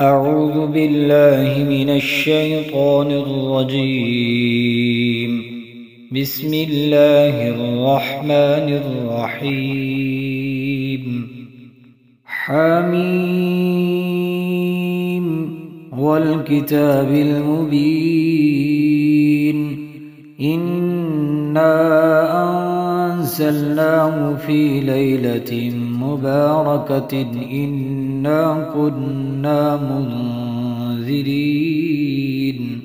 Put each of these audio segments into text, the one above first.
أعوذ بالله من الشيطان الرجيم. بسم الله الرحمن الرحيم. حميم والكتاب المبين. إنا أنزلناه في ليلة مباركة إنا كنا منذرين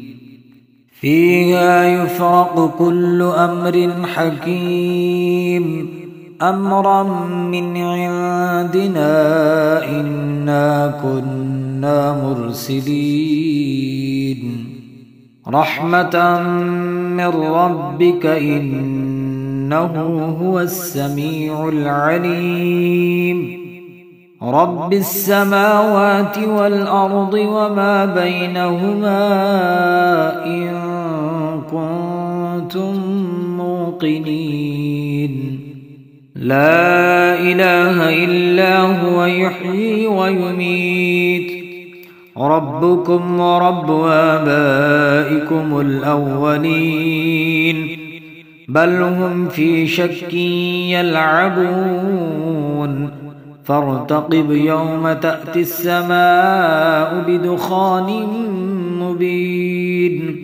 فيها يفرق كل أمر حكيم أمرا من عندنا إنا كنا مرسلين رحمة من ربك إنه هو السميع العليم رب السماوات والأرض وما بينهما إن كنتم موقنين لا إله إلا هو يحيي ويميت ربكم ورب آبائكم الأولين بل هم في شك يلعبون فارتقب يوم تأتي السماء بدخان مبين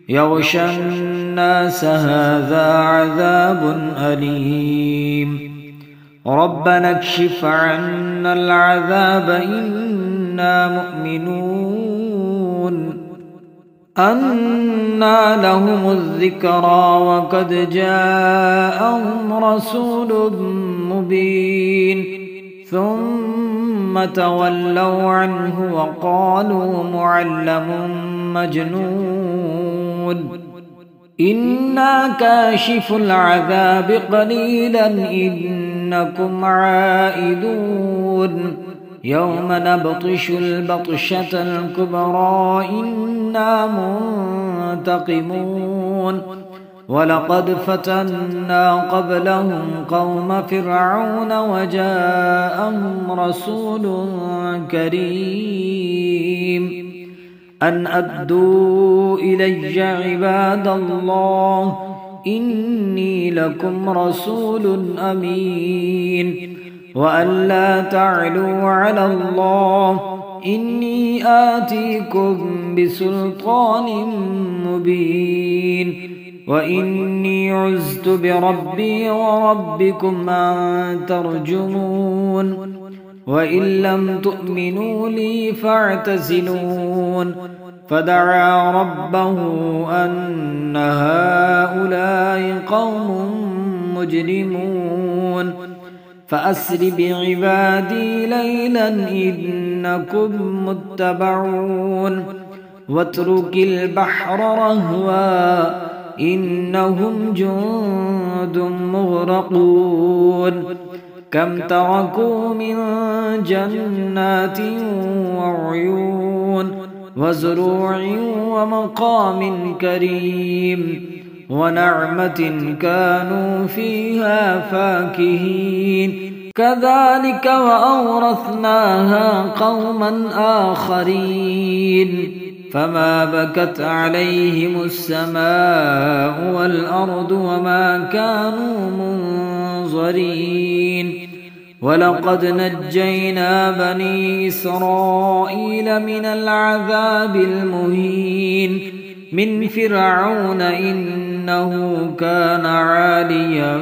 يغشى الناس هذا عذاب أليم ربنا اكشف عنا العذاب إنا مؤمنون أنى لهم الذكرى وقد جاءهم رسول مبين ثم تولوا عنه وقالوا معلم مجنون إنا كاشف العذاب قليلا إنكم عائدون يوم نبطش البطشة الكبرى إنا منتقمون ولقد فتنا قبلهم قوم فرعون وجاءهم رسول كريم أن أدوا إلي عباد الله إني لكم رسول أمين وأن لا تعلوا على الله إني آتيكم بسلطان مبين وإني عزت بربي وربكم أن ترجمون وإن لم تؤمنوا لي فاعتزلون فدعا ربه أن هؤلاء قوم مجرمون فأسر بعبادي ليلا إنكم متبعون واترك البحر رهوا إنهم جند مغرقون كم تركوا من جنات وعيون وزروع ومقام كريم ونعمة كانوا فيها فاكهين كذلك وأورثناها قوما آخرين فما بكت عليهم السماء والأرض وما كانوا منظرين ولقد نجينا بني إسرائيل من العذاب المهين من فرعون إنه كان عاليا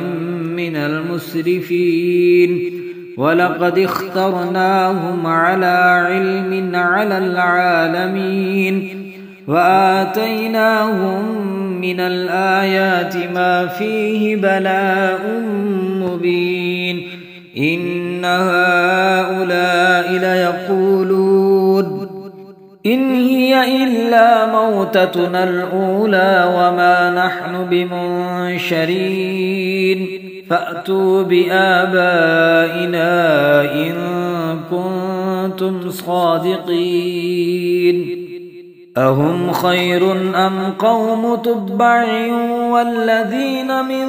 من المسرفين ولقد اخترناهم على علم على العالمين وآتيناهم من الآيات ما فيه بلاء مبين إن هؤلاء ليقولون إن هي إلا موتتنا الأولى وما نحن بمنشرين فأتوا بآبائنا إن كنتم صادقين أهم خير أم قوم تبع والذين من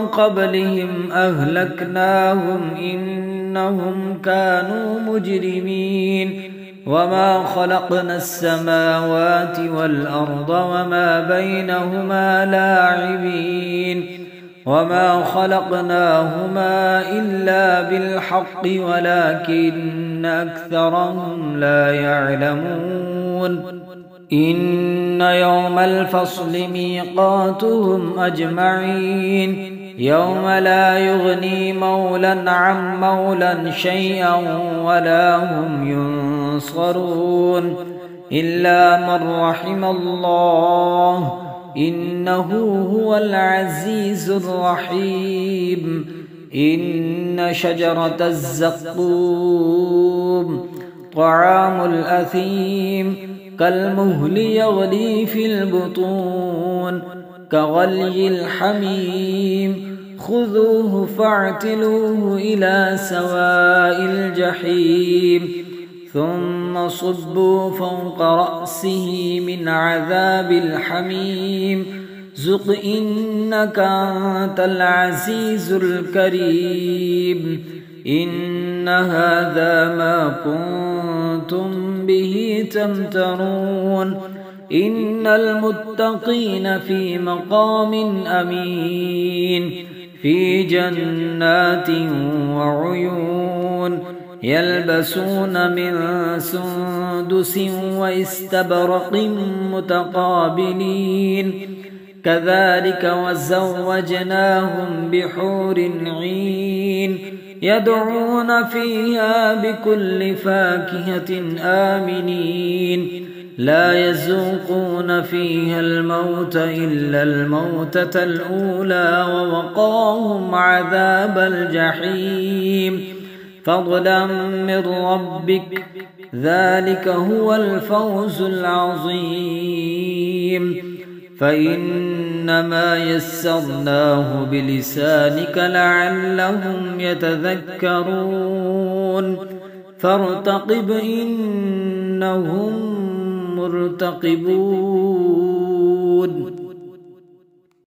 قبلهم أهلكناهم إنهم كانوا مجرمين وما خلقنا السماوات والأرض وما بينهما لاعبين وما خلقناهما إلا بالحق ولكن أكثرهم لا يعلمون إن يوم الفصل ميقاتهم أجمعين يوم لا يغني مولى عن مولى شيئا ولا هم ينصرون إلا من رحم الله إنه هو العزيز الرحيم إن شجرة الزقوم طعام الأثيم كالمهل يغلي في البطون كغلي الحميم خذوه فاعتلوه إلى سواء الجحيم ثم صبوا فوق رأسه من عذاب الحميم ذق إنك أنت العزيز الكريم إن هذا ما كنتم به تمترون إن المتقين في مقام أمين في جنات وعيون يلبسون من سندس واستبرق متقابلين كذلك وزوجناهم بحور عين يدعون فيها بكل فاكهة آمنين لا يذوقون فيها الموت إلا الموتة الأولى ووقاهم عذاب الجحيم فضلا من ربك ذلك هو الفوز العظيم فإنما يسرناه بلسانك لعلهم يتذكرون فارتقب إنهم مرتقبون.